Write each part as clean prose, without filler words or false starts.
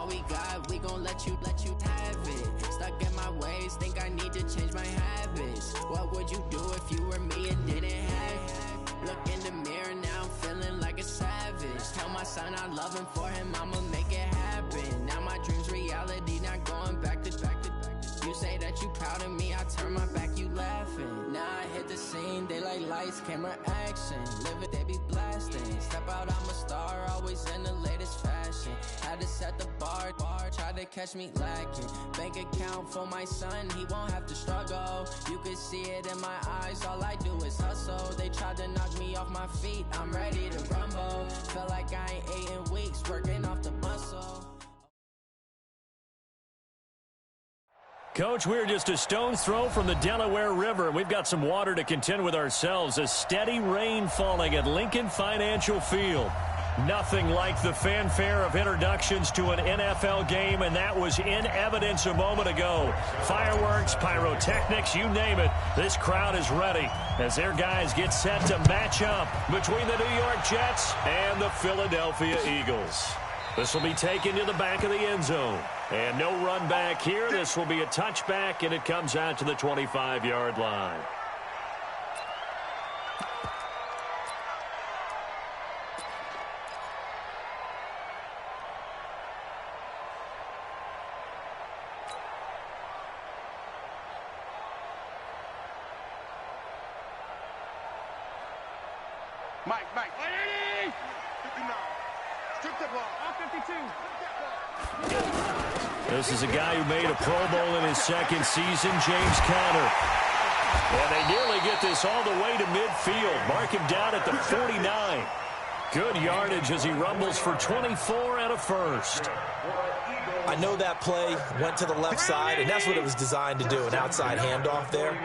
all we got, we gon' let you have it. Stuck in my ways, think I need to change my habits. What would you do if you were me and didn't have it? Look in the mirror, now I'm feeling like a savage. Tell my son I love him, for him I'ma make it happen. Now my dream's reality, not going back to. You say that you proud of me, I turn my back, you laughing. Now I hit the scene, they like lights, camera, action. Live it, they be blasting. Step out, I'm a star, always in the latest fashion. Had to set the bar, try to catch me lacking. Bank account for my son, he won't have to struggle. You can see it in my eyes, all I do is hustle. They tried to knock me off my feet, I'm ready to rumble. Felt like I ain't ate in weeks, working off the muscle. Coach, we're just a stone's throw from the Delaware River. We've got some water to contend with ourselves. A steady rain falling at Lincoln Financial Field. Nothing like the fanfare of introductions to an NFL game, and that was in evidence a moment ago. Fireworks, pyrotechnics, you name it. This crowd is ready as their guys get set to match up between the New York Jets and the Philadelphia Eagles. This will be taken to the back of the end zone. And no run back here. This will be a touchback, and it comes out to the 25-yard line. Mike. 59. Strip the ball. 52. This is a guy who made a Pro Bowl in his second season, James Conner. And they nearly get this all the way to midfield. Mark him down at the 49. Good yardage as he rumbles for 24 and a first. I know that play went to the left side, and that's what it was designed to do, an outside handoff there.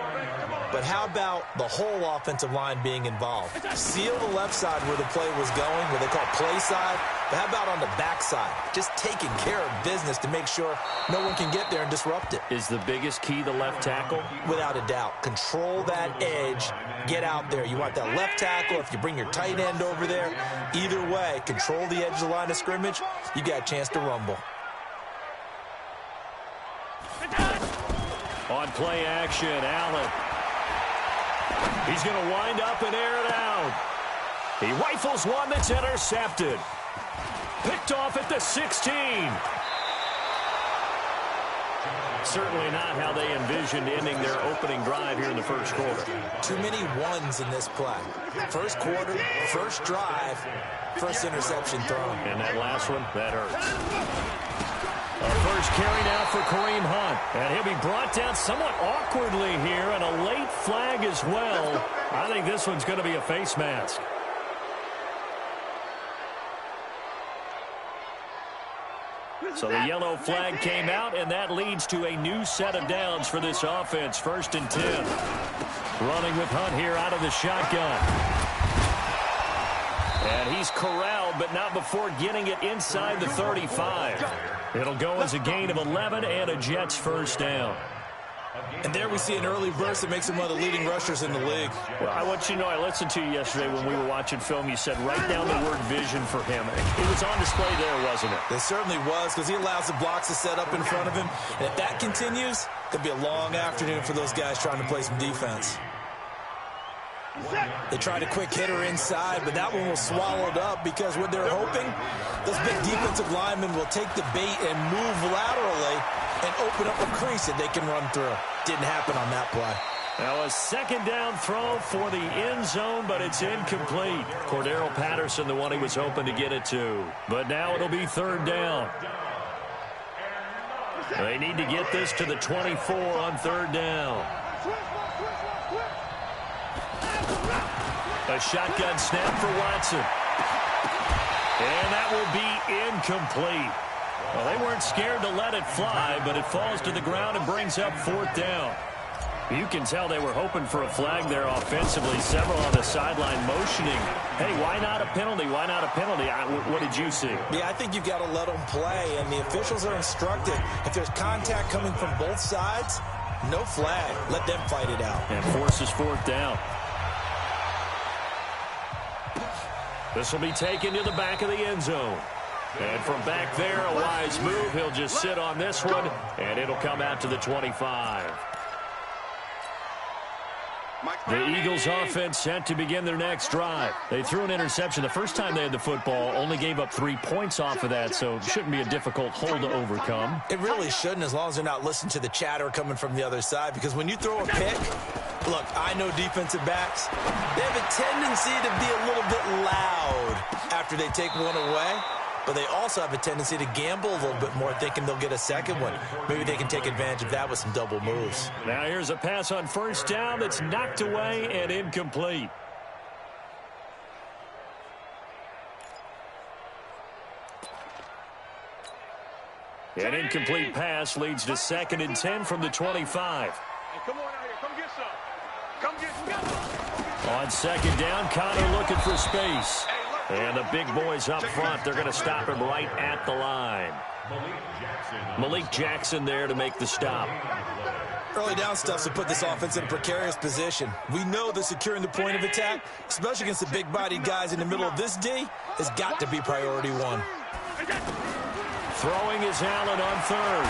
But how about the whole offensive line being involved? Seal the left side where the play was going, where they call play side. But how about on the back side? Just taking care of business to make sure no one can get there and disrupt it. Is the biggest key the left tackle? Without a doubt. Control that edge. Get out there. You want that left tackle. If you bring your tight end over there, either way, control the edge of the line of scrimmage, you got a chance to rumble. On play action, Allen. He's going to wind up and air it out. He rifles one that's intercepted. Picked off at the 16. Certainly not how they envisioned ending their opening drive here in the first quarter. Too many ones in this play. First quarter, first drive, first interception thrown. And that last one, that hurts. A first carry now for Kareem Hunt. And he'll be brought down somewhat awkwardly here, and a late flag as well. I think this one's going to be a face mask. So the yellow flag came out, and that leads to a new set of downs for this offense. 1st and 10. Running with Hunt here out of the shotgun. And he's corralled, but not before getting it inside the 35. It'll go as a gain of 11 and a Jets first down. And there we see an early burst that makes him one of the leading rushers in the league. Well, I want you to know, I listened to you yesterday when we were watching film. You said write down the word vision for him. It was on display there, wasn't it? It certainly was, because he allows the blocks to set up in front of him. And if that continues, it could be a long afternoon for those guys trying to play some defense. They tried a quick hitter inside, but that one was swallowed up because what they're hoping, those big defensive linemen will take the bait and move laterally and open up a crease that they can run through. Didn't happen on that play. Now a second down throw for the end zone, but it's incomplete. Cordero Patterson, the one he was hoping to get it to. But now it'll be 3rd down. They need to get this to the 24 on 3rd down. A shotgun snap for Watson. And that will be incomplete. Well, they weren't scared to let it fly, but it falls to the ground and brings up 4th down. You can tell they were hoping for a flag there offensively. Several on the sideline motioning. Hey, why not a penalty? Why not a penalty? What did you see? Yeah, I think you've got to let them play, and the officials are instructed. If there's contact coming from both sides, no flag. Let them fight it out. And forces 4th down. This will be taken to the back of the end zone. And from back there, a wise move. He'll just sit on this one, and it'll come out to the 25. The Eagles offense set to begin their next drive. They threw an interception the first time they had the football, only gave up 3 points off of that, so it shouldn't be a difficult hole to overcome. It really shouldn't, as long as they're not listening to the chatter coming from the other side, because when you throw a pick, look, I know defensive backs, they have a tendency to be a little bit loud after they take one away. But they also have a tendency to gamble a little bit more, thinking they'll get a second one. Maybe they can take advantage of that with some double moves. Now here's a pass on first down that's knocked away and incomplete. An incomplete pass leads to 2nd and 10 from the 25. Hey, come on out here. Come get some. Come get some. On 2nd down, Connor looking for space. And the big boys up front, they're going to stop him right at the line. Malik Jackson there to make the stop. Early down stuff to put this offense in a precarious position. We know that securing the point of attack, especially against the big-bodied guys in the middle of this D, has got to be priority one. Throwing is Allen on 3rd.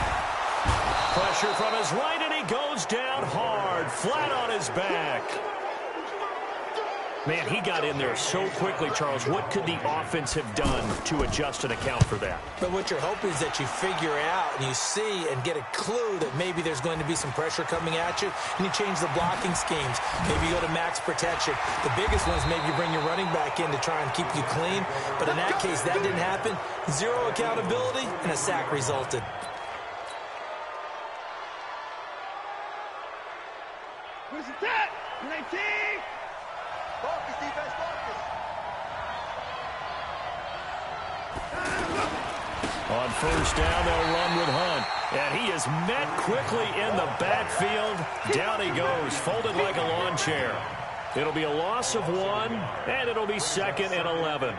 Pressure from his right, and he goes down hard, flat on his back. Man, he got in there so quickly, Charles. What could the offense have done to adjust and account for that? But what you're hoping is that you figure out and you see and get a clue that maybe there's going to be some pressure coming at you, and you change the blocking schemes. Maybe you go to max protection. The biggest one is maybe you bring your running back in to try and keep you clean. But in that case, that didn't happen. 0 accountability, and a sack resulted. Where's the tap? 19! Focus, defense, focus. On first down, they'll run with Hunt. And he is met quickly in the backfield. Down he goes, folded like a lawn chair. It'll be a loss of 1, and it'll be 2nd and 11.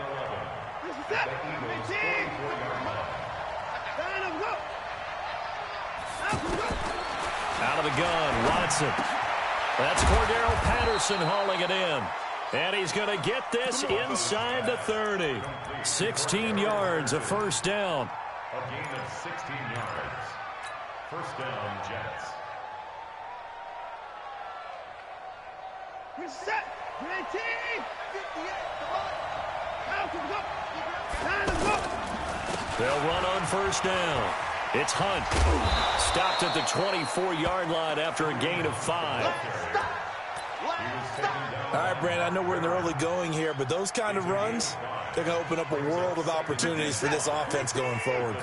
Out of the gun, Watson. That's Cordero Patterson hauling it in. And he's going to get this inside the 30. 16 yards, a first down. A gain of 16 yards. First down, Jets. Reset. 19. 58. They'll run on first down. It's Hunt. Stopped at the 24-yard line after a gain of 5. All right, Brandon, I know we're in the early going here, but those kind of runs, they're going to open up a world of opportunities for this offense going forward.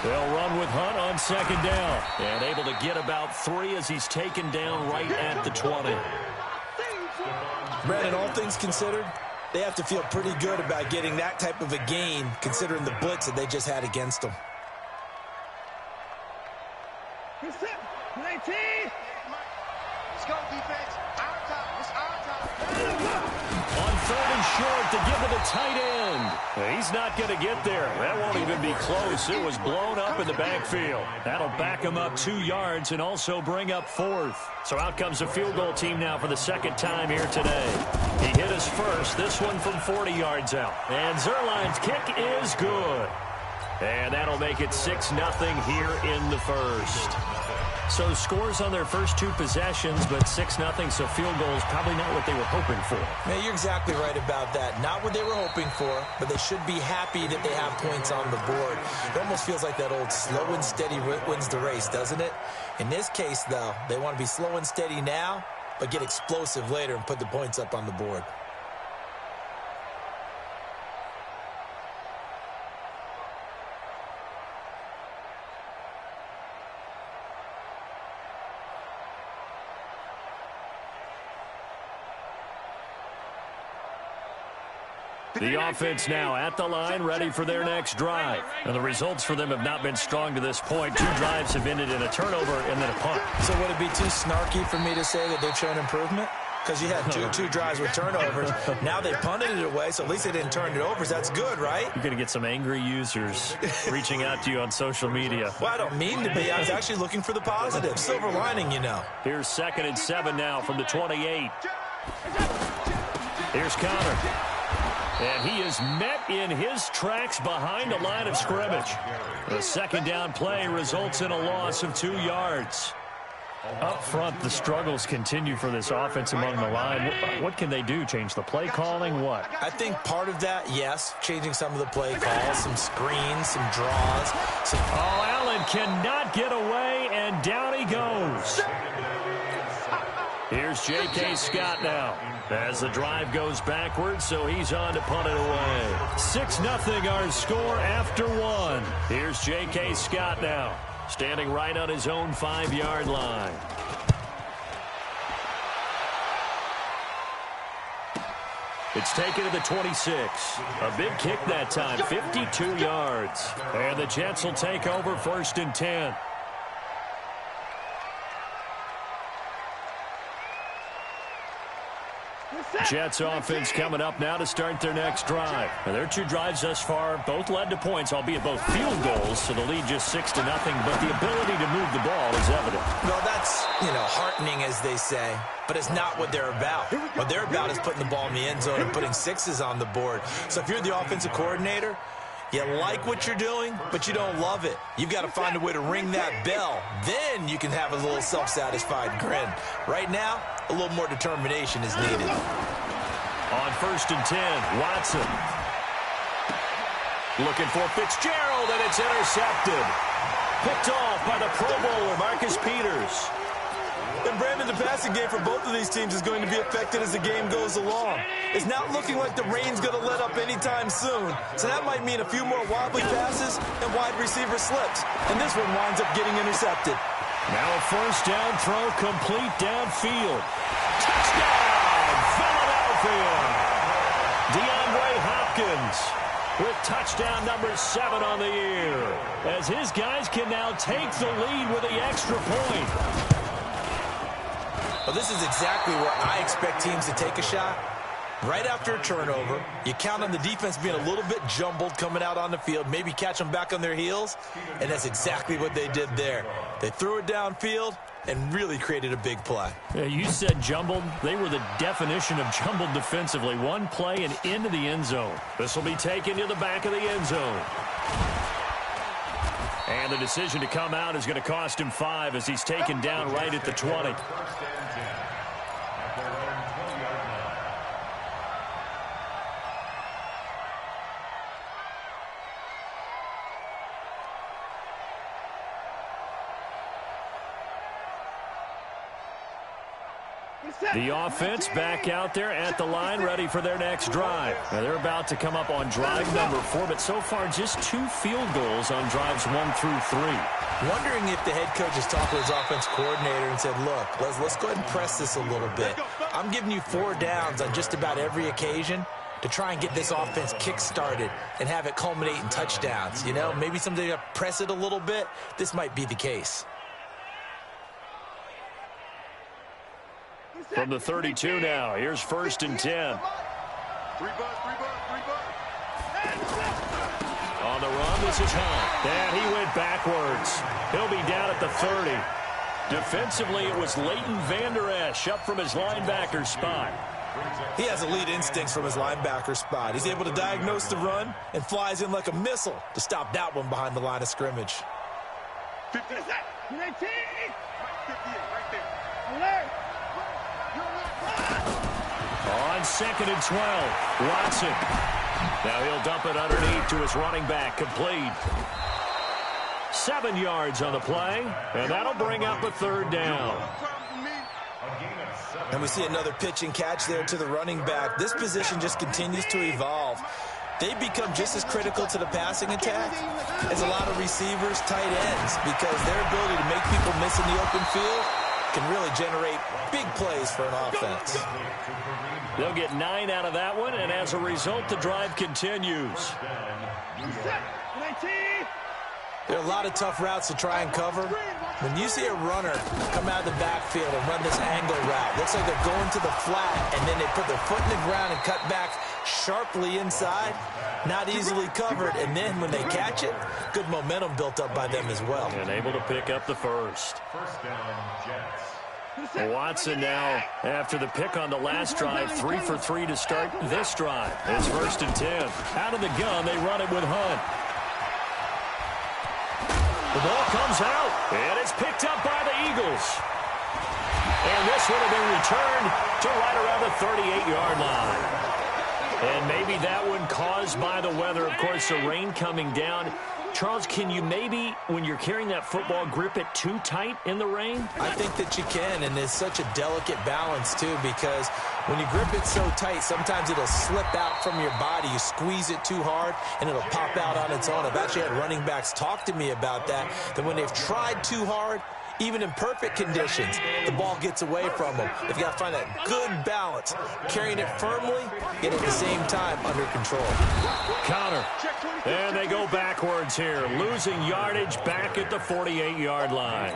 They'll run with Hunt on 2nd down. And able to get about 3 as he's taken down right at the 20. Brandon, all things considered, they have to feel pretty good about getting that type of a gain, considering the blitz that they just had against them. 19. Let's go, defense. Our time. It's our time. On 3rd and short to give it a tight end. He's not going to get there. That won't even be close. It was blown up in the backfield. That'll back him up 2 yards and also bring up 4th. So out comes the field goal team now for the 2nd time here today. He hit his first, this one from 40 yards out. And Zerline's kick is good. And that'll make it 6-0 here in the first. So scores on their first 2 possessions, but 6-0, so field goals probably not what they were hoping for. Man, you're exactly right about that. Not what they were hoping for, but they should be happy that they have points on the board. It almost feels like that old slow and steady wins the race, doesn't it? In this case, though, they want to be slow and steady now, but get explosive later and put the points up on the board. The offense now at the line, ready for their next drive. And the results for them have not been strong to this point. 2 drives have ended in a turnover and then a punt. So would it be too snarky for me to say that they've shown improvement? Because you had two drives with turnovers. Now they punted it away, so at least they didn't turn it over. So that's good, right? You're going to get some angry users reaching out to you on social media. Well, I don't mean to be. I was actually looking for the positive. Silver lining, you know. Here's 2nd and 7 now from the 28. Here's Connor. And he is met in his tracks behind the line of scrimmage. The second down play results in a loss of 2 yards. Up front, the struggles continue for this offense among the line. What can they do? Change the play calling? What? I think part of that, yes, changing some of the play calls, some screens, some draws. Oh, Allen cannot get away, and down he goes. Here's J.K. Scott now as the drive goes backwards, so he's on to punt it away. 6-0 our score after 1. Here's J.K. Scott now, standing right on his own 5-yard line. It's taken to the 26. A big kick that time, 52 yards. And the Jets will take over 1st and 10. Jets offense coming up now to start their next drive. Now, their 2 drives thus far both led to points, albeit both field goals, so the lead just 6-0, but the ability to move the ball is evident. Well, that's, heartening, as they say, but it's not what they're about. What they're about is putting the ball in the end zone and putting 6s on the board. So if you're the offensive coordinator, you like what you're doing, but you don't love it. You've got to find a way to ring that bell. Then you can have a little self-satisfied grin. Right now, a little more determination is needed. On 1st and 10, Watson. Looking for Fitzgerald, and it's intercepted. Picked off by the Pro Bowler, Marcus Peters. And Brandon, the passing game for both of these teams is going to be affected as the game goes along. It's not looking like the rain's going to let up anytime soon. So that might mean a few more wobbly passes and wide receiver slips. And this one winds up getting intercepted. Now a 1st down throw complete downfield. Touchdown, Philadelphia! DeAndre Hopkins with touchdown number 7 on the year, as his guys can now take the lead with the extra point. Well, this is exactly where I expect teams to take a shot. Right after a turnover, you count on the defense being a little bit jumbled coming out on the field, maybe catch them back on their heels, and that's exactly what they did there. They threw it downfield and really created a big play. Yeah, you said jumbled. They were the definition of jumbled defensively. One play and into the end zone. This will be taken to the back of the end zone. And the decision to come out is going to cost him 5 as he's taken down right at the 20. The offense back out there at the line, ready for their next drive. Now they're about to come up on drive number 4, but so far just 2 field goals on drives 1 through 3. Wondering if the head coach has talked to his offense coordinator and said, look, let's go ahead and press this a little bit. I'm giving you 4 downs on just about every occasion to try and get this offense kick-started and have it culminate in touchdowns. Maybe someday to press it a little bit. This might be the case. From the 32 now, here's 1st and 10. On the run, this is Hunt. And he went backwards. He'll be down at the 30. Defensively, it was Leighton Vander Esch up from his linebacker spot. He has elite instincts from his linebacker spot. He's able to diagnose the run and flies in like a missile to stop that one behind the line of scrimmage. 50. 19. 58, right there. Alert. On 2nd and 12, Watson. Now he'll dump it underneath to his running back, complete. 7 yards on the play, and that'll bring up a 3rd down. And we see another pitch and catch there to the running back. This position just continues to evolve. They become just as critical to the passing attack as a lot of receivers, tight ends, because their ability to make people miss in the open field can really generate big plays for an offense. They'll get 9 out of that one, and as a result, the drive continues. There are a lot of tough routes to try and cover. When you see a runner come out of the backfield and run this angle route, looks like they're going to the flat, and then they put their foot in the ground and cut back sharply inside, not easily covered, and then when they catch it, good momentum built up by them as well. And able to pick up the 1st. First down, Jets. Watson now, after the pick on the last drive, 3 for 3 to start this drive. It's 1st and 10. Out of the gun, they run it with Hunt. The ball comes out, and it's picked up by the Eagles. And this would have been returned to right around the 38-yard line. And maybe that one caused by the weather. Of course, the rain coming down. Charles, can you maybe, when you're carrying that football, grip it too tight in the rain? I think that you can, and it's such a delicate balance, too, because when you grip it so tight, sometimes it'll slip out from your body. You squeeze it too hard, and it'll pop out on its own. I've actually had running backs talk to me about that when they've tried too hard, even in perfect conditions, the ball gets away from them. They've got to find that good balance, carrying it firmly, yet at the same time under control. Counter. And they go backwards here, losing yardage back at the 48-yard line.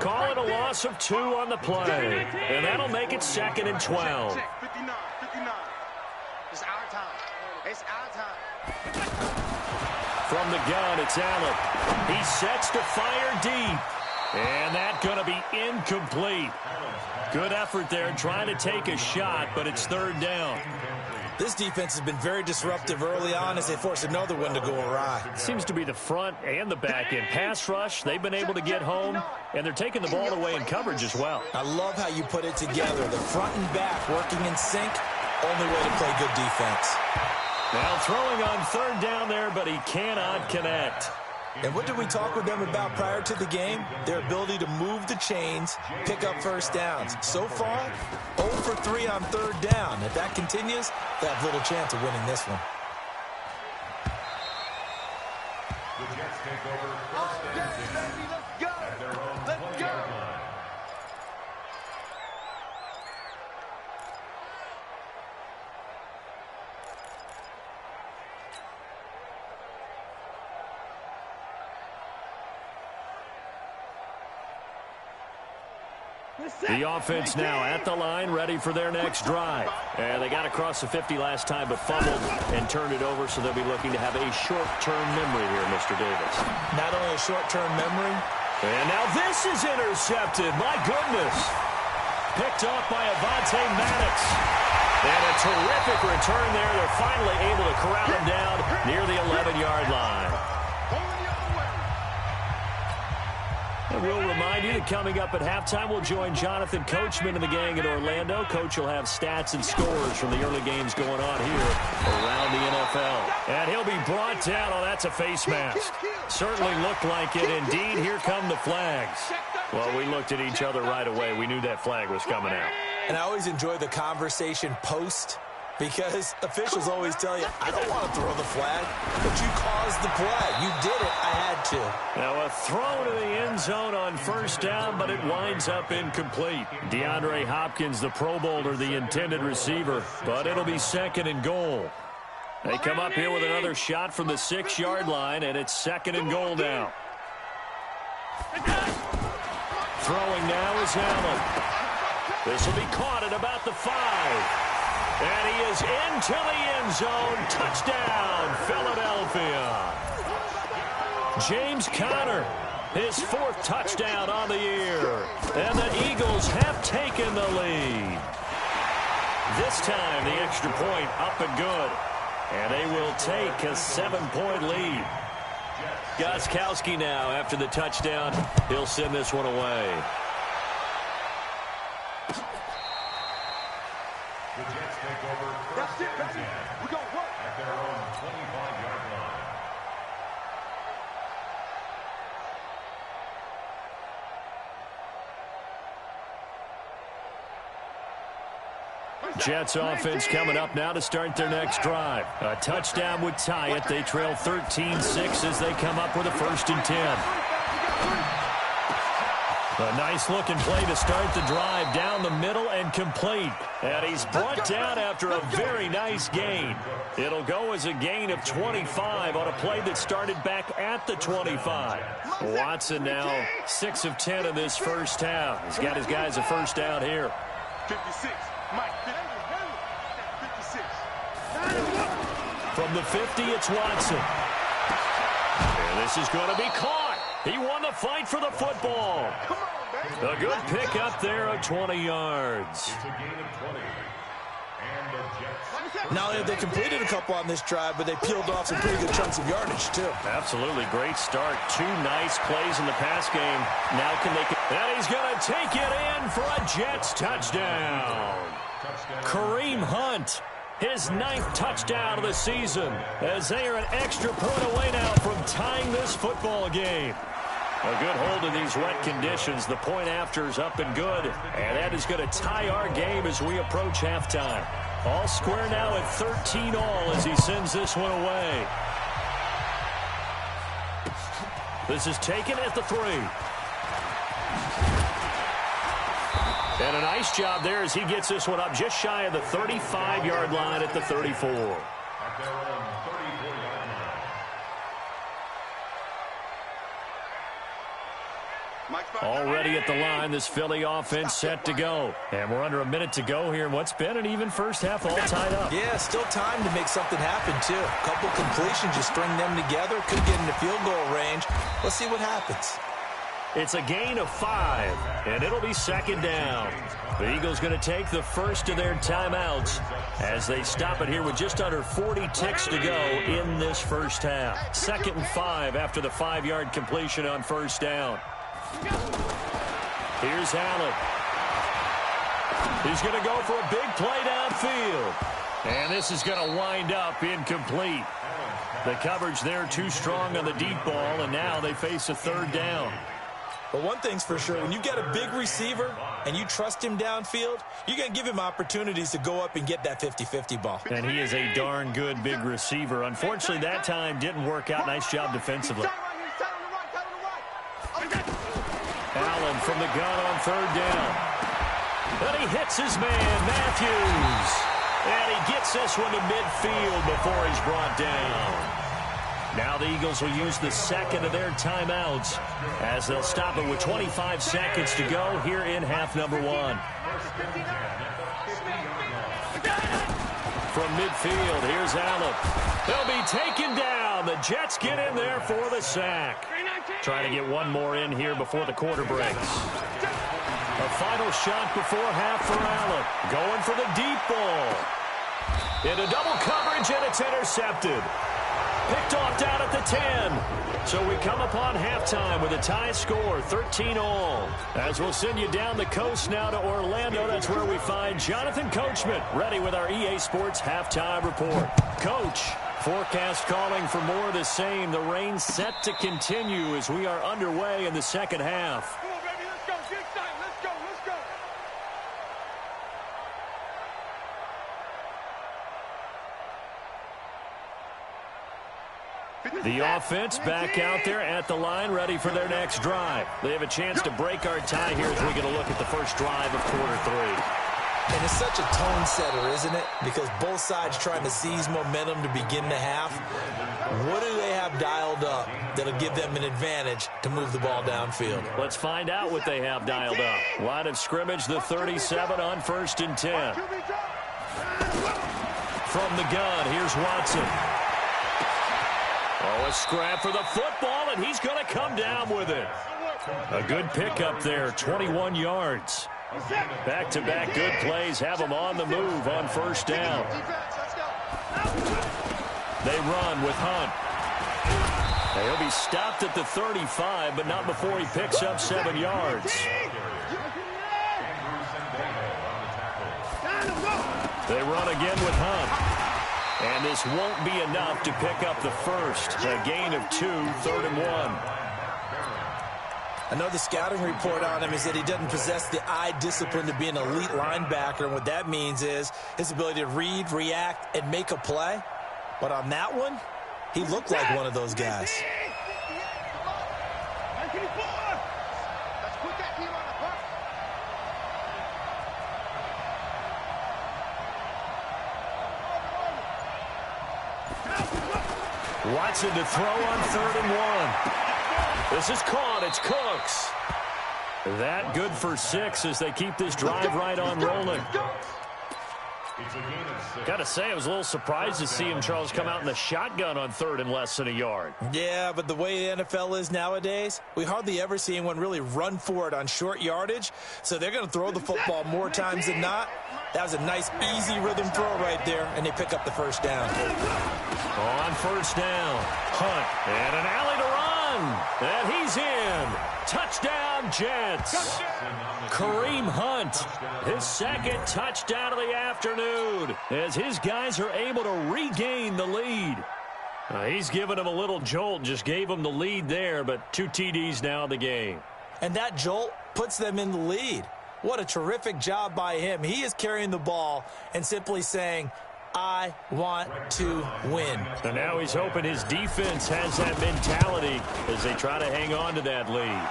Call it a loss of 2 on the play, and that'll make it 2nd and 12. 59. It's our time. It's our time. From the gun, it's Allen. He sets to fire deep. And that's going to be incomplete. Good effort there trying to take a shot, but it's 3rd down. This defense has been very disruptive early on as they force another one to go awry. Seems to be the front and the back end. Pass rush, they've been able to get home, and they're taking the ball away in coverage as well. I love how you put it together. The front and back working in sync, only way to play good defense. Now throwing on 3rd down there, but he cannot connect. And what did we talk with them about prior to the game? Their ability to move the chains, pick up 1st downs. So far, 0 for 3 on 3rd down. If that continues, they have little chance of winning this one. The Jets take over 1st and 10 at their own 20-yard line. The offense now at the line, ready for their next drive. And they got across the 50 last time, but fumbled and turned it over, so they'll be looking to have a short-term memory here, Mr. Davis. Not only a short-term memory. And now this is intercepted. My goodness. Picked off by Avonte Maddox. And a terrific return there. They're finally able to corral him down near the 11-yard line. And we'll remind you that coming up at halftime, we'll join Jonathan Coachman and the gang in Orlando. Coach will have stats and scores from the early games going on here around the NFL. And he'll be brought down. Oh, that's a face mask. Certainly looked like it. Indeed, here come the flags. Well, we looked at each other right away. We knew that flag was coming out. And I always enjoy the conversation post, because officials always tell you, I don't want to throw the flag, but you caused the play. You did it. I had to. Now a throw to the end zone on 1st down, but it winds up incomplete. DeAndre Hopkins, the Pro Bowler, the intended receiver, but it'll be 2nd and goal. They come up here with another shot from the 6-yard line, and it's 2nd and goal now. Throwing now is Allen. This will be caught at about the 5. And he is into the end zone. Touchdown, Philadelphia. James Conner, his 4th touchdown on the year. And the Eagles have taken the lead. This time, the extra point up and good. And they will take a 7-point lead. Gostkowski now, after the touchdown, he'll send this one away. The Jets take over 1st and 10 at their own 25-yard line. Jets offense coming up now to start their next drive. A touchdown would tie it. They trail 13-6 as they come up with a 1st and 10. A nice-looking play to start the drive down the middle and complete. And he's brought down after a very nice gain. It'll go as a gain of 25 on a play that started back at the 25. Watson now 6 of 10 in this 1st half. He's got his guys a 1st down here. 56. Mike, 56. From the 50, it's Watson. And this is going to be caught. He won the fight for the football. A good pick up there at 20 yards. It's a gain of 20. And the Jets. Not only have they completed a couple on this drive, but they peeled off some pretty good chunks of yardage, too. Absolutely great start. 2 nice plays in the pass game. Now can they... And he's going to take it in for a Jets touchdown. Kareem Hunt, his 9th touchdown of the season, as they are an extra point away now from tying this football game. A good hold in these wet conditions. The point after is up and good. And that is going to tie our game as we approach halftime. All square now at 13 all as he sends this one away. This is taken at the 3. And a nice job there as he gets this one up just shy of the 35-yard line at the 34. At their own 34-yard line. Already at the line, this Philly offense set to go. And we're under a minute to go here in what's been an even first half, all tied up. Yeah, still time to make something happen, too. A couple completions, you string them together, could get into field goal range. Let's see what happens. It's a gain of 5, and it'll be second down. The Eagles going to take the first of their timeouts as they stop it here with just under 40 ticks to go in this first half. 2nd and 5 after the 5-yard completion on first down. Here's Allen. He's going to go for a big play downfield. And this is going to wind up incomplete. The coverage there too strong on the deep ball, and now they face a 3rd down. But one thing's for sure, when you get a big receiver and you trust him downfield, you're going to give him opportunities to go up and get that 50-50 ball. And he is a darn good big receiver. Unfortunately, that time didn't work out. Nice job defensively. Allen from the gun on 3rd down. And he hits his man, Matthews. And he gets this one to midfield before he's brought down. Now the Eagles will use the second of their timeouts as they'll stop it with 25 seconds to go here in half number 1. From midfield, here's Allen. They'll be taken down. The Jets get in there for the sack. Trying to get one more in here before the quarter breaks. A final shot before half for Allen. Going for the deep ball. Into double coverage, and it's intercepted. Picked off down at the 10. So we come upon halftime with a tie score, 13-all. As we'll send you down the coast now to Orlando, that's where we find Jonathan Coachman, ready with our EA Sports halftime report. Coach, forecast calling for more of the same. The rain set to continue as we are underway in the second half. Come on, baby, let's go. Get excited. Let's go. Let's go. The offense back out there at the line, ready for their next drive. They have a chance to break our tie here as we get a look at the first drive of quarter 3. And it's such a tone setter, isn't it? Because both sides trying to seize momentum to begin the half. What do they have dialed up that'll give them an advantage to move the ball downfield? Let's find out what they have dialed up. Line of scrimmage, the 37 on 1st and 10. From the gun, here's Watson. Oh, a scrap for the football, and he's going to come down with it. A good pickup there, 21 yards. Back-to-back good plays have them on the move on first down. They run with Hunt. He'll be stopped at the 35, but not before he picks up 7 yards. They run again with Hunt. And this won't be enough to pick up the first. A gain of 2, 3rd and 1. I know the scouting report on him is that he doesn't possess the eye discipline to be an elite linebacker. And what that means is his ability to read, react, and make a play. But on that one, he looked like one of those guys. Watson to throw on 3rd and 1. This is caught. It's Cooks. That good for 6 as they keep this drive right on rolling. It's a gain of 6. Got to say, I was a little surprised to see him, Charles, come out in the shotgun on third and less than a yard. Yeah, but the way the NFL is nowadays, we hardly ever see anyone really run for it on short yardage. So they're going to throw the football more times than not. That was a nice, easy rhythm throw right there, and they pick up the first down. On first down, Hunt, and an alley to run. And he's in. Touchdown, Jets. Kareem Hunt, his second touchdown of the afternoon, as his guys are able to regain the lead. He's given him a little jolt, just gave him the lead there, but 2 TDs now in the game. And that jolt puts them in the lead. What a terrific job by him. He is carrying the ball and simply saying, I want to win. And now he's hoping his defense has that mentality as they try to hang on to that lead.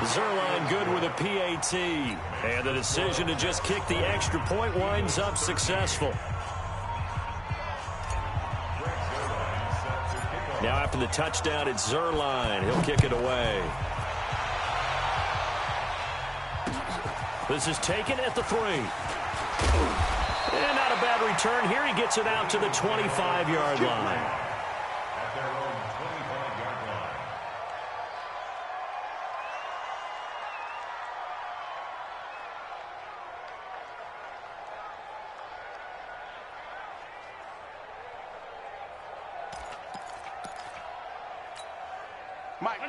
Zuerlein good with a PAT. And the decision to just kick the extra point winds up successful. Now after the touchdown, it's Zuerlein. He'll kick it away. This is taken at the 3. And not a bad return here. He gets it out to the 25-yard line. At their own 25-yard line.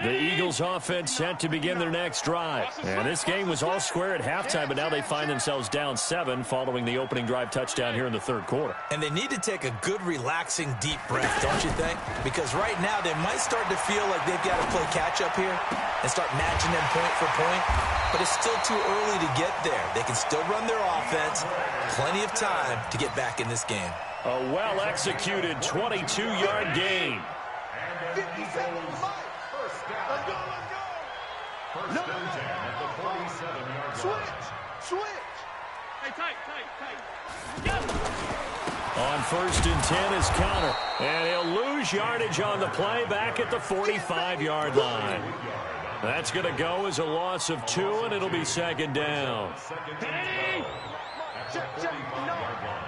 The Eagles offense set to begin their next drive. And this game was all square at halftime, but now they find themselves down 7 following the opening drive touchdown here in the third quarter. And they need to take a good, relaxing, deep breath, don't you think? Because right now they might start to feel like they've got to play catch-up here and start matching them point for point. But it's still too early to get there. They can still run their offense. Plenty of time to get back in this game. A well-executed 22-yard gain. First and 10 at the 47-yard line. Switch. Hey, tight. On first and 10 is Connor. And he'll lose yardage on the play back at the 45-yard line. That's going to go as a loss of 2, and it'll be second down. Hey! At the 45-yard line.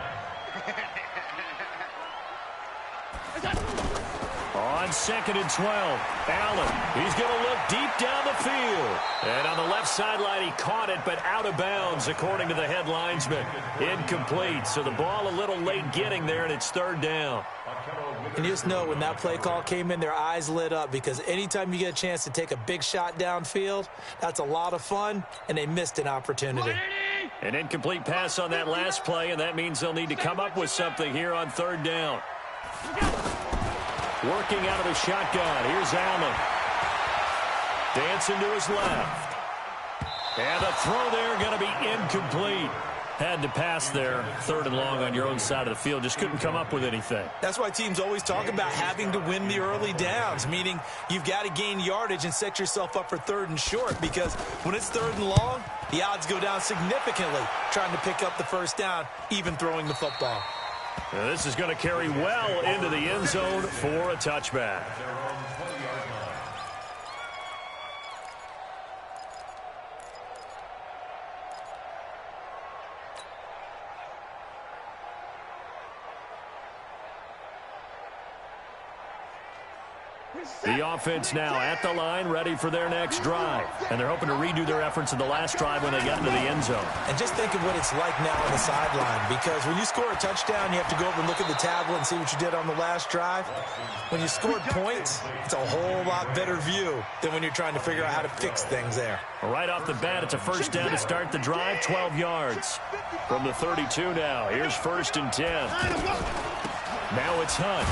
On second and 12, Allen, he's going to look deep down the field. And on the left sideline, he caught it, but out of bounds, according to the head linesman. Incomplete, so the ball a little late getting there, and it's third down. And you just know when that play call came in, their eyes lit up, because anytime you get a chance to take a big shot downfield, that's a lot of fun, and they missed an opportunity. An incomplete pass on that last play, and that means they'll need to come up with something here on third down. Working out of the shotgun. Here's Allen. Dancing to his left. And the throw there going to be incomplete. Had to pass there. Third and long on your own side of the field. Just couldn't come up with anything. That's why teams always talk about having to win the early downs, meaning you've got to gain yardage and set yourself up for third and short, because when it's third and long, the odds go down significantly trying to pick up the first down, even throwing the football. Now this is going to carry well into the end zone for a touchback. The offense now at the line, ready for their next drive. And they're hoping to redo their efforts in the last drive when they got into the end zone. And just think of what it's like now on the sideline, because when you score a touchdown, you have to go over and look at the tablet and see what you did on the last drive. When you scored points, it's a whole lot better view than when you're trying to figure out how to fix things there. Right off the bat, it's a first down to start the drive, 12 yards. From the 32 now, here's first and 10. Now it's Hunt.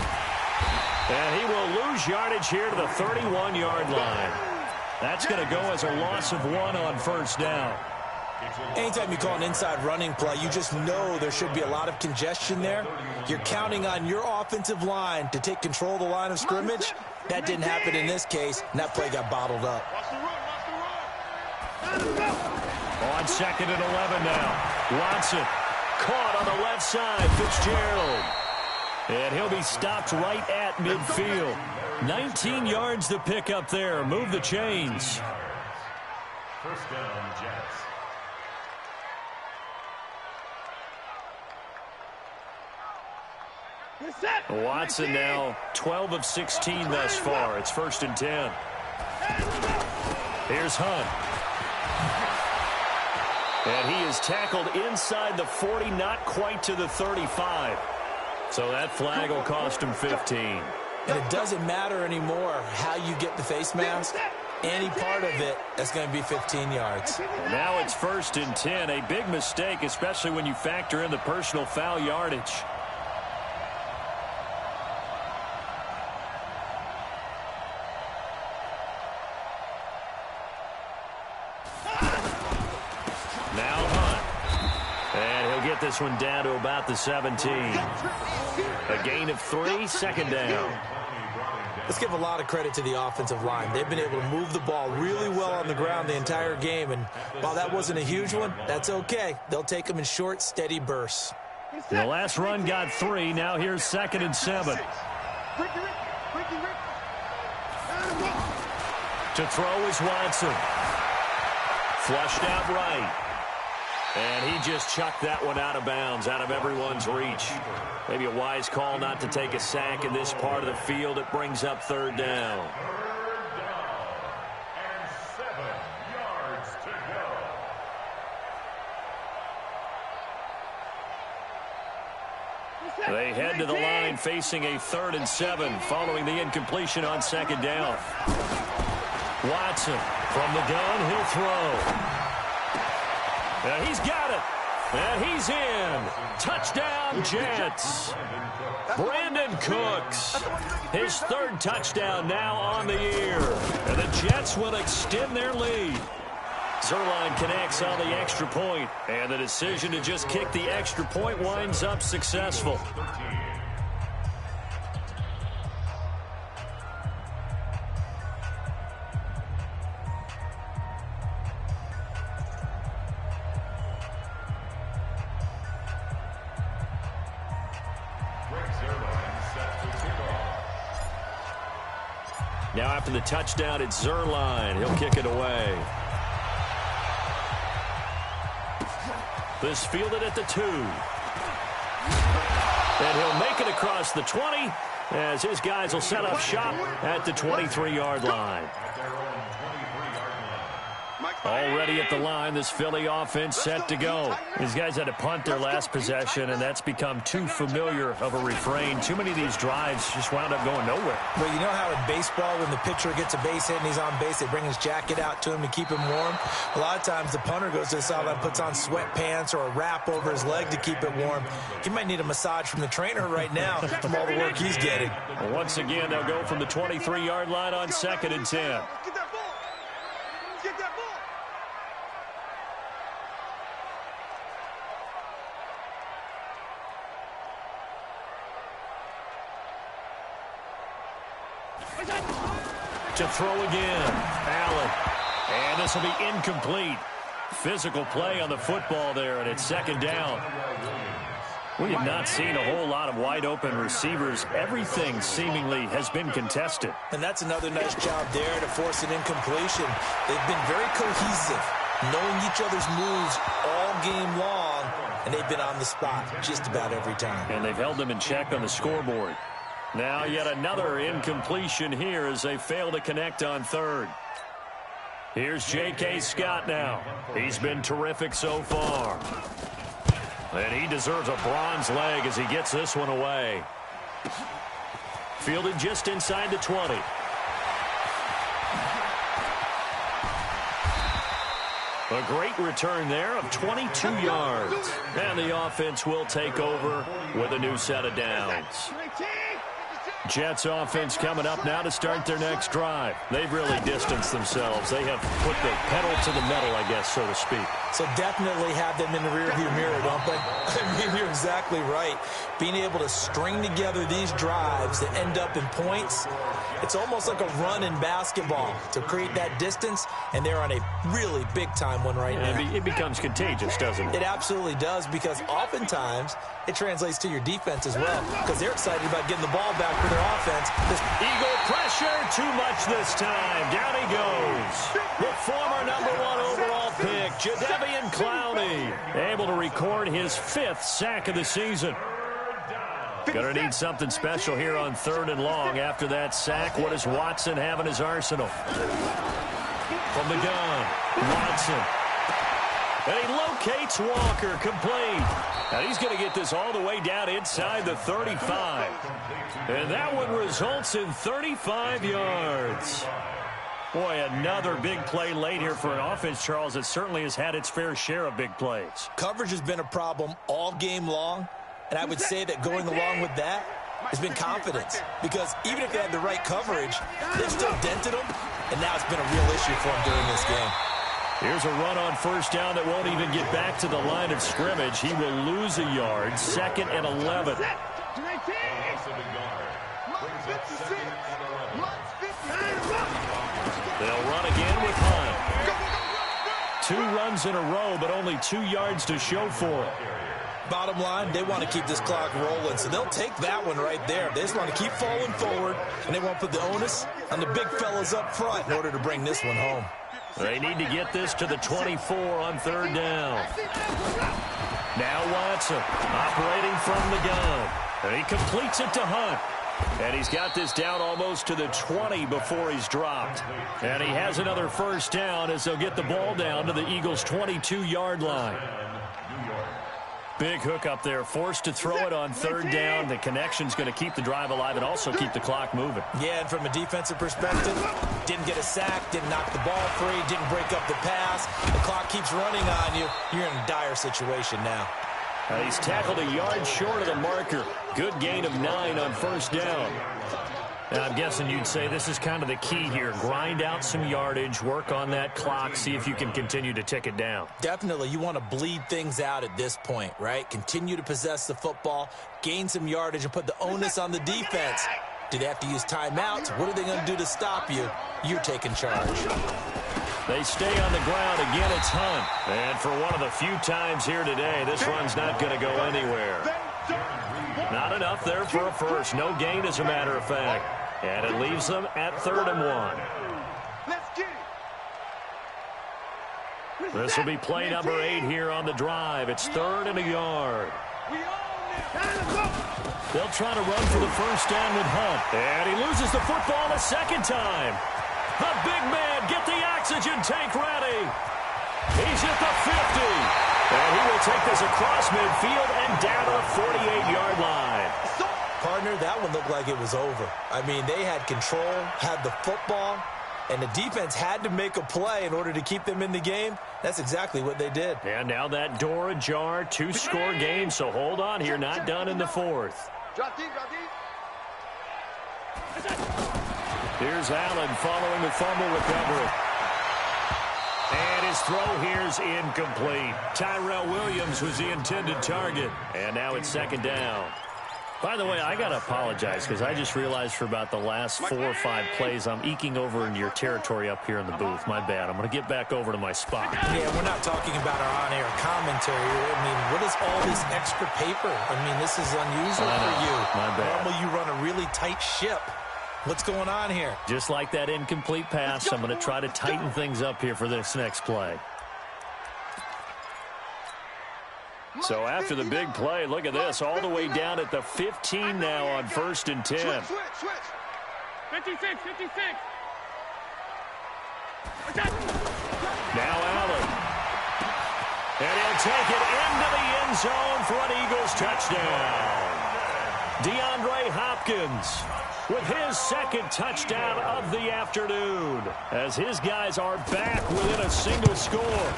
And he will lose yardage here to the 31-yard line. That's going to go as a loss of 1 on first down. Anytime you call an inside running play, you just know there should be a lot of congestion there. You're counting on your offensive line to take control of the line of scrimmage. That didn't happen in this case, and that play got bottled up. On second and 11 now. Watson caught on the left side. Fitzgerald. And he'll be stopped right at midfield. 19 yards to pick up there. Move the chains. First down, Jets. Watson now 12 of 16 thus far. It's 1st and 10. Here's Hunt. And he is tackled inside the 40, not quite to the 35. So that flag will cost him 15. And it doesn't matter anymore how you get the face mask. Any part of it, that's going to be 15 yards. And now it's 1st and 10. A big mistake, especially when you factor in the personal foul yardage. Now Hunt. And he'll get this one down to about the 17. A gain of 3, 2nd down. Let's give a lot of credit to the offensive line. They've been able to move the ball really well on the ground the entire game. And while that wasn't a huge one, that's okay. They'll take them in short, steady bursts. The last run got 3. Now here's 2nd and 7. To throw is Watson. Flushed out right. And he just chucked that one out of bounds, out of everyone's reach. Maybe a wise call not to take a sack in this part of the field. It brings up 3rd down. 3rd down and 7 yards to go. They head to the line facing a 3rd and 7 following the incompletion on 2nd down. Watson from the gun, he'll throw. And he's got it. And he's in. Touchdown, Jets. Brandon Cooks. His 3rd touchdown now on the year. And the Jets will extend their lead. Zuerlein connects on the extra point. And the decision to just kick the extra point winds up successful. Now after the touchdown, it's Zuerlein. He'll kick it away. This fielded at the 2. And he'll make it across the 20 as his guys will set up shop at the 23-yard line. Already at the line, this Philly offense set to go. These guys had to punt their last possession, and that's become too familiar of a refrain. Too many of these drives just wound up going nowhere. Well, you know how in baseball, when the pitcher gets a base hit and he's on base, they bring his jacket out to him to keep him warm? A lot of times the punter goes to the sideline, puts on sweatpants or a wrap over his leg to keep it warm. He might need a massage from the trainer right now from all the work he's getting. Well, once again, they'll go from the 23-yard line on 2nd and 10. To throw again, Allen. And this will be incomplete. Physical play on the football there, and it's 2nd down. We have not seen a whole lot of wide-open receivers. Everything seemingly has been contested. And that's another nice job there to force an incompletion. They've been very cohesive, knowing each other's moves all game long, and they've been on the spot just about every time. And they've held them in check on the scoreboard. Now yet another incompletion here as they fail to connect on 3rd. Here's J.K. Scott now. He's been terrific so far. And he deserves a bronze leg as he gets this one away. Fielded just inside the 20. A great return there of 22 yards. And the offense will take over with a new set of downs. Jets offense coming up now to start their next drive. They've really distanced themselves. They have put the pedal to the metal, I guess, so to speak. So definitely have them in the rearview mirror, don't they? I mean, you're exactly right. Being able to string together these drives that end up in points, it's almost like a run in basketball to create that distance, and they're on a really big-time one right now. It becomes contagious, doesn't it? It absolutely does, because oftentimes it translates to your defense as well, because they're excited about getting the ball back for their offense. Eagle pressure, too much this time. Down he goes. The former #1 overall pick, Jadeveon Clowney, able to record his 5th sack of the season. Gonna need something special here on 3rd and long. After that sack, what does Watson have in his arsenal? From the gun, Watson. And he locates Walker, complete. And he's going to get this all the way down inside the 35. And that one results in 35 yards. Boy, another big play late here for an offense, Charles, that certainly has had its fair share of big plays. Coverage has been a problem all game long, and I would say that going along with that has been confidence. Because even if they had the right coverage, they've still dented them, and now it's been a real issue for them during this game. Here's a run on 1st down that won't even get back to the line of scrimmage. He will lose a yard, 2nd and 11. They'll run again with Hunt. 2 runs in a row, but only 2 yards to show for it. Bottom line, they want to keep this clock rolling, so they'll take that one right there. They just want to keep falling forward, and they won't put the onus on the big fellas up front in order to bring this one home. They need to get this to the 24 on 3rd down. Now Watson operating from the gun. And he completes it to Hunt. And he's got this down almost to the 20 before he's dropped. And he has another 1st down as they'll get the ball down to the Eagles' 22-yard line. Big hook up there, forced to throw it on 3rd down. The connection's going to keep the drive alive and also keep the clock moving. Yeah, and from a defensive perspective, didn't get a sack, didn't knock the ball free, didn't break up the pass. The clock keeps running on you. You're in a dire situation now. He's tackled a yard short of the marker. Good gain of 9 on 1st down. And I'm guessing you'd say this is kind of the key here. Grind out some yardage, work on that clock, see if you can continue to tick it down. Definitely. You want to bleed things out at this point, right? Continue to possess the football, gain some yardage, and put the onus on the defense. Do they have to use timeouts? What are they going to do to stop you? You're taking charge. They stay on the ground. Again, it's Hunt. And for one of the few times here today, this run's not going to go anywhere. Not enough there for a first. No gain, as a matter of fact. And it leaves them at 3rd and 1. This will be play number 8 here on the drive. It's 3rd and a yard. They'll try to run for the 1st down with Hunt. And he loses the football a 2nd time. The big man, get the oxygen tank ready. He's at the 50. And he will take this across midfield and down to the 48-yard line. Partner, that one looked like it was over. I mean, they had control, had the football, and the defense had to make a play in order to keep them in the game. That's exactly what they did. And now that door ajar, 2-score game, so hold on here, not done in the 4th. Here's Allen following the fumble recovery. And his throw here's incomplete. Tyrell Williams was the intended target. And now it's 2nd down. By the way, I got to apologize because I just realized for about the last 4 or 5 plays, I'm eking over into your territory up here in the booth. My bad. I'm going to get back over to my spot. Yeah, we're not talking about our on-air commentary. I mean, what is all this extra paper? I mean, this is unusual for you. My bad. Normally you run a really tight ship. What's going on here? Just like that incomplete pass, I'm going to try to tighten things up here for this next play. So after the big play, look at this, all the way down at the 15 now on 1st and 10. 56. Now Allen. And he'll take it into the end zone for an Eagles touchdown. DeAndre Hopkins with his 2nd touchdown of the afternoon as his guys are back within a single score.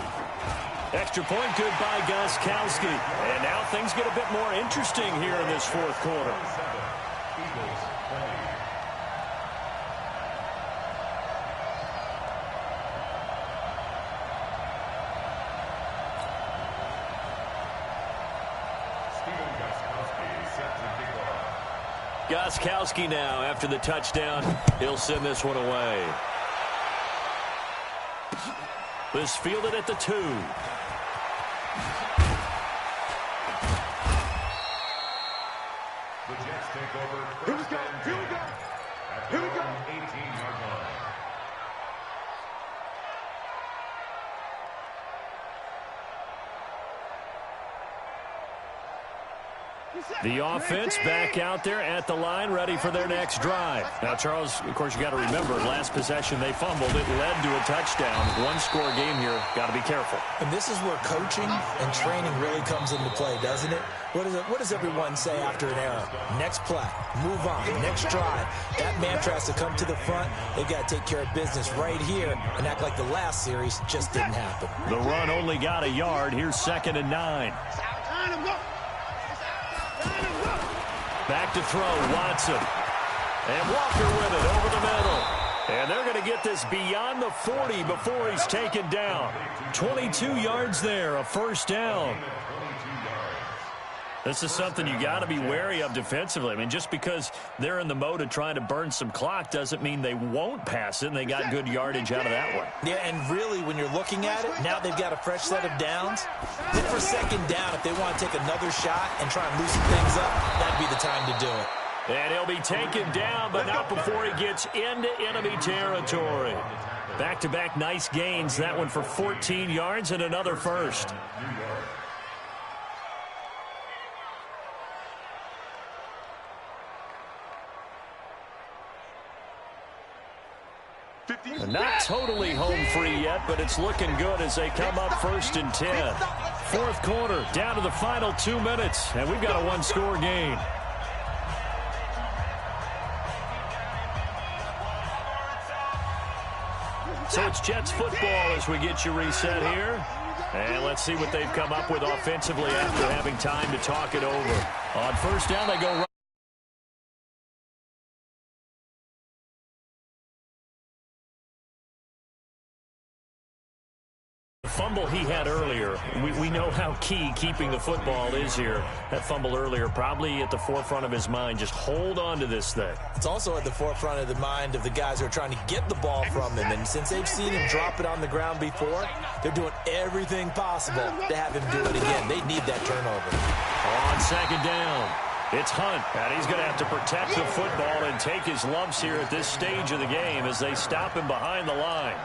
Extra point good by Gostkowski. And now things get a bit more interesting here in this 4th quarter. Gostkowski now after the touchdown. He'll send this one away. This fielded at the 2. The Jets take over. Here we go. Here we go. Here we go. 18-yard line. The offense back out there at the line, ready for their next drive. Now, Charles, of course, you got to remember, last possession they fumbled. It led to a touchdown. One-score game here. Got to be careful. And this is where coaching and training really comes into play, doesn't it? What does everyone say after an error? Next play, move on, next drive. That mantra has to come to the front. They've got to take care of business right here and act like the last series just didn't happen. The run only got a yard. Here's 2nd and 9. Back to throw, Watson. And Walker with it over the middle. And they're going to get this beyond the 40 before he's taken down. 22 yards there, a first down. This is something you got to be wary of defensively. I mean, just because they're in the mode of trying to burn some clock doesn't mean they won't pass it, and they got good yardage out of that one. Yeah, and really, when you're looking at it, now they've got a fresh set of downs. Look for 2nd down if they want to take another shot and try and loosen things up. That'd be the time to do it. And he'll be taken down, but not before he gets into enemy territory. Back-to-back nice gains. That one for 14 yards and another first. Not totally home free yet, but it's looking good as they come up 1st and 10. Fourth quarter, down to the final 2 minutes, and we've got a one-score game. So it's Jets football as we get you reset here. And let's see what they've come up with offensively after having time to talk it over. On first down, they go right. Fumble he had earlier. We know how key keeping the football is here. That fumble earlier probably at the forefront of his mind. Just hold on to this thing. It's also at the forefront of the mind of the guys who are trying to get the ball from him. And since they've seen him drop it on the ground before, they're doing everything possible to have him do it again. They need that turnover. On 2nd down, it's Hunt. And he's going to have to protect the football and take his lumps here at this stage of the game as they stop him behind the line.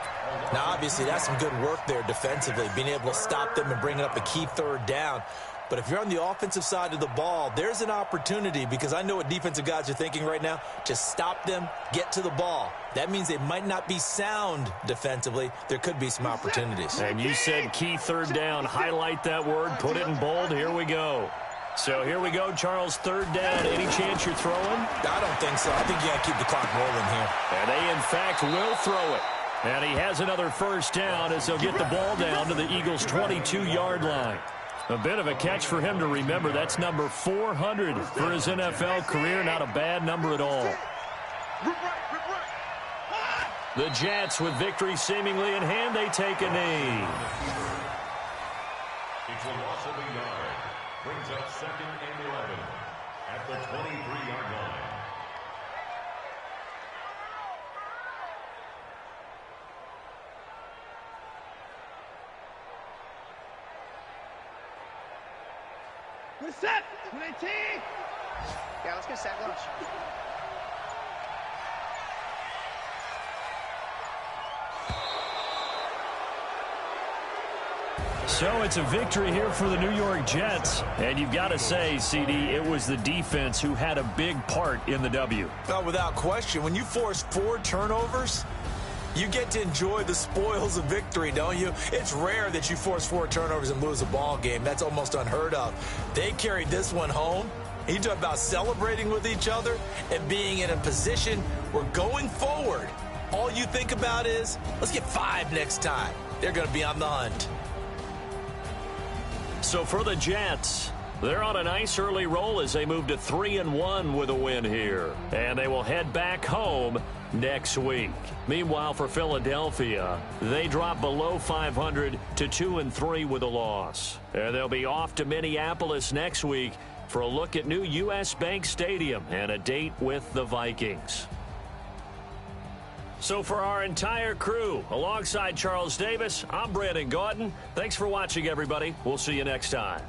Now, obviously, that's some good work there defensively, being able to stop them and bring up a key 3rd down. But if you're on the offensive side of the ball, there's an opportunity, because I know what defensive guys are thinking right now. Just stop them, get to the ball. That means they might not be sound defensively. There could be some opportunities. And you said key 3rd down. Highlight that word. Put it in bold. Here we go. So here we go, Charles, 3rd down. Any chance you're throwing? I don't think so. I think you got to keep the clock rolling here. And they, in fact, will throw it. And he has another first down as they'll get the ball down to the Eagles' 22-yard line. A bit of a catch for him to remember. That's number 400 for his NFL career. Not a bad number at all. The Jets, with victory seemingly in hand, they take a knee. It's a loss of a yard. Brings up 2nd and 11 at the 23-yard line. We're set. 19. Yeah, let's get set lunch. So it's a victory here for the New York Jets. And you've got to say, CD, it was the defense who had a big part in the W. Oh, without question. When you force 4 turnovers, you get to enjoy the spoils of victory, don't you? It's rare that you force 4 turnovers and lose a ball game. That's almost unheard of. They carried this one home. You talk about celebrating with each other and being in a position where going forward, all you think about is, let's get 5 next time. They're going to be on the hunt. So for the Jets, they're on a nice early roll as they move to 3-1 with a win here. And they will head back home next week. Meanwhile, for Philadelphia, they drop below 500 to 2-3 with a loss. And they'll be off to Minneapolis next week for a look at new U.S. Bank Stadium and a date with the Vikings. So for our entire crew, alongside Charles Davis, I'm Brandon Gaudin. Thanks for watching, everybody. We'll see you next time.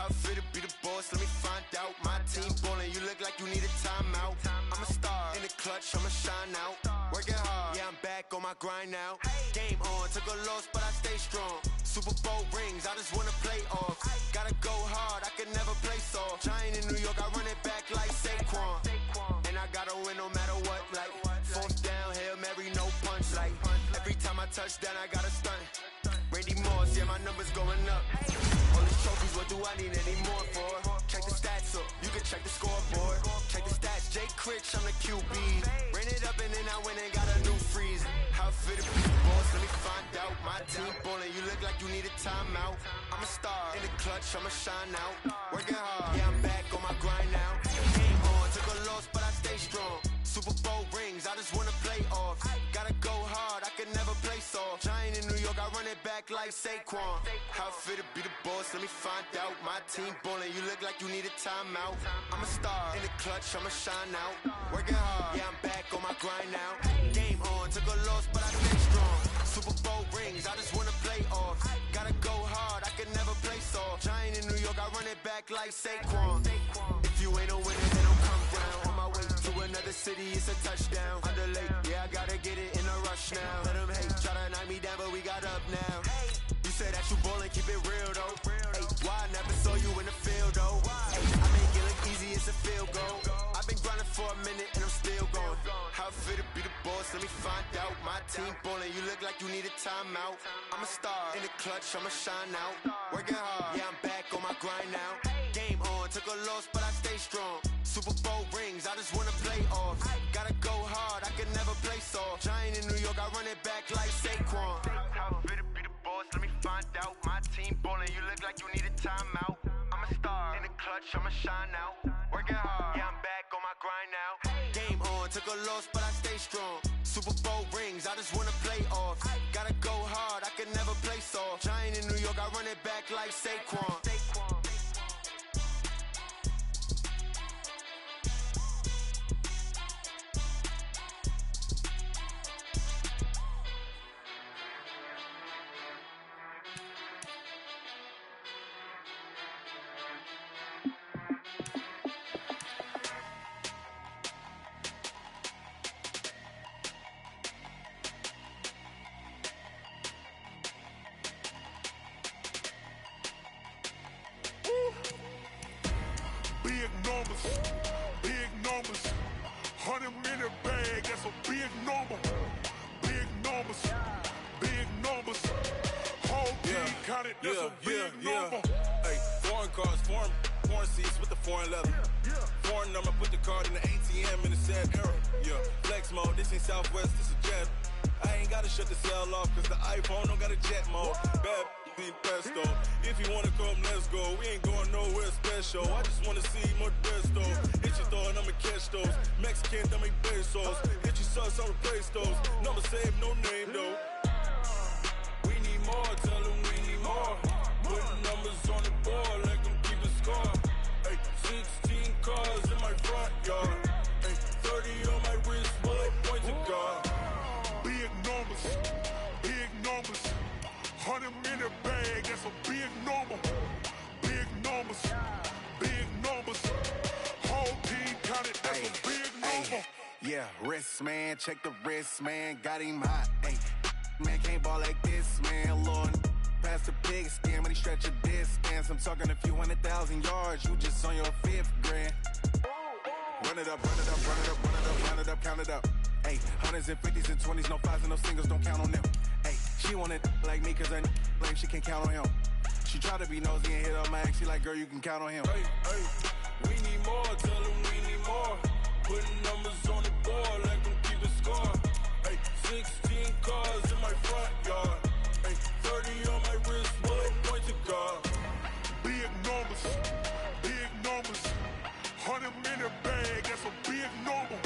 How it feel to be the boss? Let me find out. My team ballin', you look like you need a timeout. I'm a star in the clutch, I'ma shine out. Working hard, yeah, I'm back on my grind now. Game on, took a loss, but I stay strong. Super Bowl rings, I just wanna play off. Gotta go hard, I can never play soft. Giant in New York, I run it back like Saquon. And I gotta win no matter what, like fourth down, Hail Mary, no punch. Like every time I touch down, I gotta stunt. Randy Moss, yeah, my numbers going up. All these trophies, what do I need any more for? Check the stats up, you can check the scoreboard. Check the stats, Jay Critch, I'm the QB. Ran it up and then I went and got a new freeze. How it feel to be the boss, let me find out. My team ballin', you look like you need a timeout. I'm a star in the clutch, I'ma shine out. Working hard, yeah, I'm back on my grind now. Game on, took a loss, but I stay strong. Super Bowl rings, I just wanna play off. Gotta go hard, I can never play soft. Giant in New York, I run it back like Saquon. How it feel to be the boss, let me find out. My team ballin', you look like you need a timeout. I'm a star in the clutch, I'ma shine out. Working hard, yeah, I'm back on my grind now. Game on, took a loss, but I stay strong. Super Bowl rings, I just wanna play off. Gotta go hard, I can never play soft. Giant in New York, I run it back like Saquon. If you ain't a winner, then don't come down. On my way to another city, it's a touchdown. Underlay, yeah, I gotta get it in a rush now. Let them hate, try to knock me down, but we got up now. You say that you ballin', keep it real though. Hey, why I never saw you in the field though? Hey, I make it look easy, it's a field goal. I've been grinding for a minute and I'm still going. How it feel to be the boss, let me find out. My team ballin', you look like you need a timeout. I'm a star in the clutch, I'ma shine out. Working hard, yeah, I'm back on my grind now. Game on, took a loss, but I stay strong. Super Bowl rings, I just wanna play off. Gotta go hard, I can never play soft. Giant in New York, I run it back like Saquon. How it feel to be the boss, let me find out. My team ballin', you look like you need a timeout. I'm a star in the clutch, I'ma shine out. Working hard, yeah, I'm back on my grind now. Game on, took a loss, but I stay strong. Super Bowl rings, I just wanna play off. Gotta go hard, I can never play soft. Giant in New York, I run it back like Saquon. Big numbers, 100-minute bag, that's a big number. Big numbers, whole team counted, that's a big number. Hey, foreign cars, foreign seats with the foreign leather. Foreign number, put the card in the ATM in the sad era. Yeah, flex mode, this ain't Southwest, this a jet. I ain't gotta shut the cell off, cause the iPhone don't got a jet mode. Bad need pesto. If you wanna come, let's go. We ain't going nowhere special. I just wanna see more Modesto. Hit your throw and I'ma catch those. Mexican, I make pesos. Hit your sauce, I'll replace those. Number save, no name though. We need more, tell them we need more. Putting numbers on the board, let them keep a score. Hey, 16 cars in my front yard. Hey, 30 on my wrist, bullet point to God. Big numbers, 100-minute bag, that's a big number. Big numbers, whole team counted, that's a big number. Yeah, wrist man, check the wrist man, got him hot. Ay, man can't ball like this, man. Lord, past the big skin when he stretch a distance. I'm talking a few 100,000 yards, you just on your 5th grand. Run it up, count it up. Ay, hundreds and 50s and 20s, no 5s and no singles, don't count on them. Ay, she want it like me cause her lame, she can't count on him. She try to be nosy and hit up my ex, she like, girl, you can count on him. Hey, we need more, tell them we need more. Putting numbers on the board, let them keep a score. Hey, 16 cars in my front yard. Hey, 30 on my wrist, bullet point to God. Big numbers, 100-minute bag, that's a big number.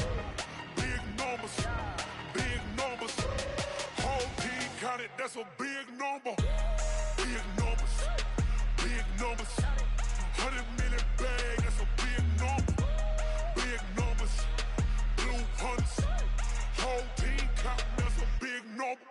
Big numbers, whole team counted, that's a big number. Big numbers, 100-minute bag, that's a big number. Big numbers, blue hunts, whole team counting, that's a big number.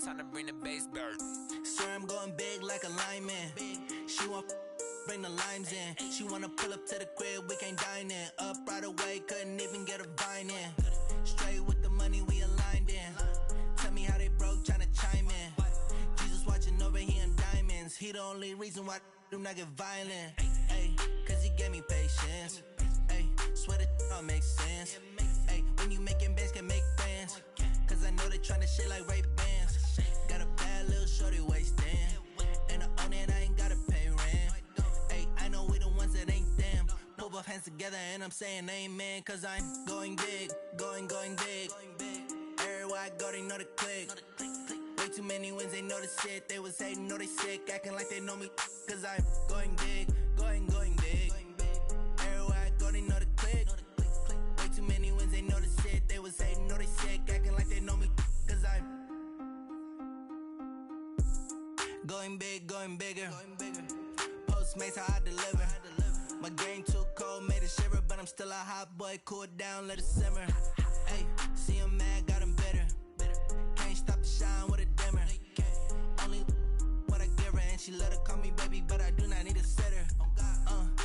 Time to bring the bass bird. Swear I'm going big like a lineman. She want bring the limes in. She wanna pull up to the crib, we can't dine in. Up right away, couldn't even get a vine in. Straight with the money we aligned in. Tell me how they broke, tryna chime in. Jesus watching over here in diamonds. He the only reason why I do not get violent. Ay, cause he gave me patience. Ay, swear that all makes sense. Ay, when you making bands, can make friends. Cause I know they tryna shit like Ray-Bans. Got a bad little shorty wasting. And I own it, I ain't gotta pay rent. Ay, I know we the ones that ain't them. Pull both hands together and I'm saying amen. Cause I'm going big, going big. Everywhere I go, they know the click. Way too many wins, they know the shit. They was hating, know they sick, acting like they know me. Cause I'm going big, going big. Everywhere I go, they know the click. Way too many wins, they know the shit. They was hating, know they sick, acting like they know me. Cause I'm going big, going bigger. Postmates, how I deliver. My game too cold, made it shiver. But I'm still a hot boy, cool it down, let it simmer. Hey, see him mad, got him bitter. Can't stop the shine with a dimmer. Only what I give her, and she let her call me baby, but I do not need a sitter.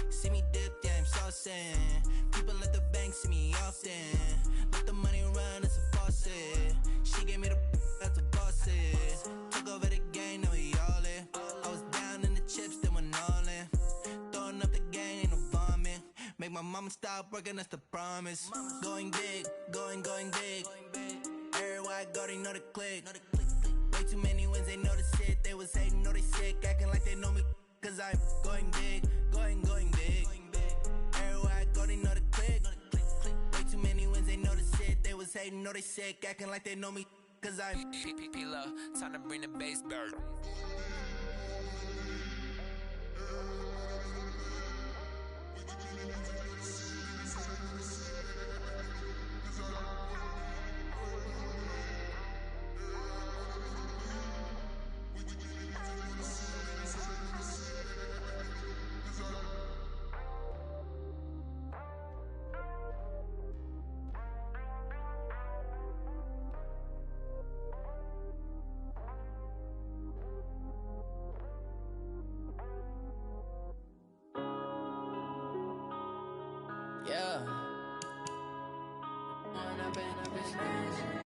See me dip, yeah, I'm saucing. People at the bank see me often. Let the money run, it's a faucet. She gave me the that's the bosses. Took over the game, now we all in. I was down in the chips, then went all in. Throwing up the game, ain't no vomit. Make my mama stop working, that's the promise. Going big, going big. Everywhere I go, they know the click. Way too many wins, they know the shit. They was hating, know they sick, acting like they know me. Cause I'm going big, going big. Everywhere I go, they know the click. Way too many wins, they know the shit. They was hating, know they sick, acting like they know me. Cause I'm time to bring the bass bird. Yeah. Wanna been a business.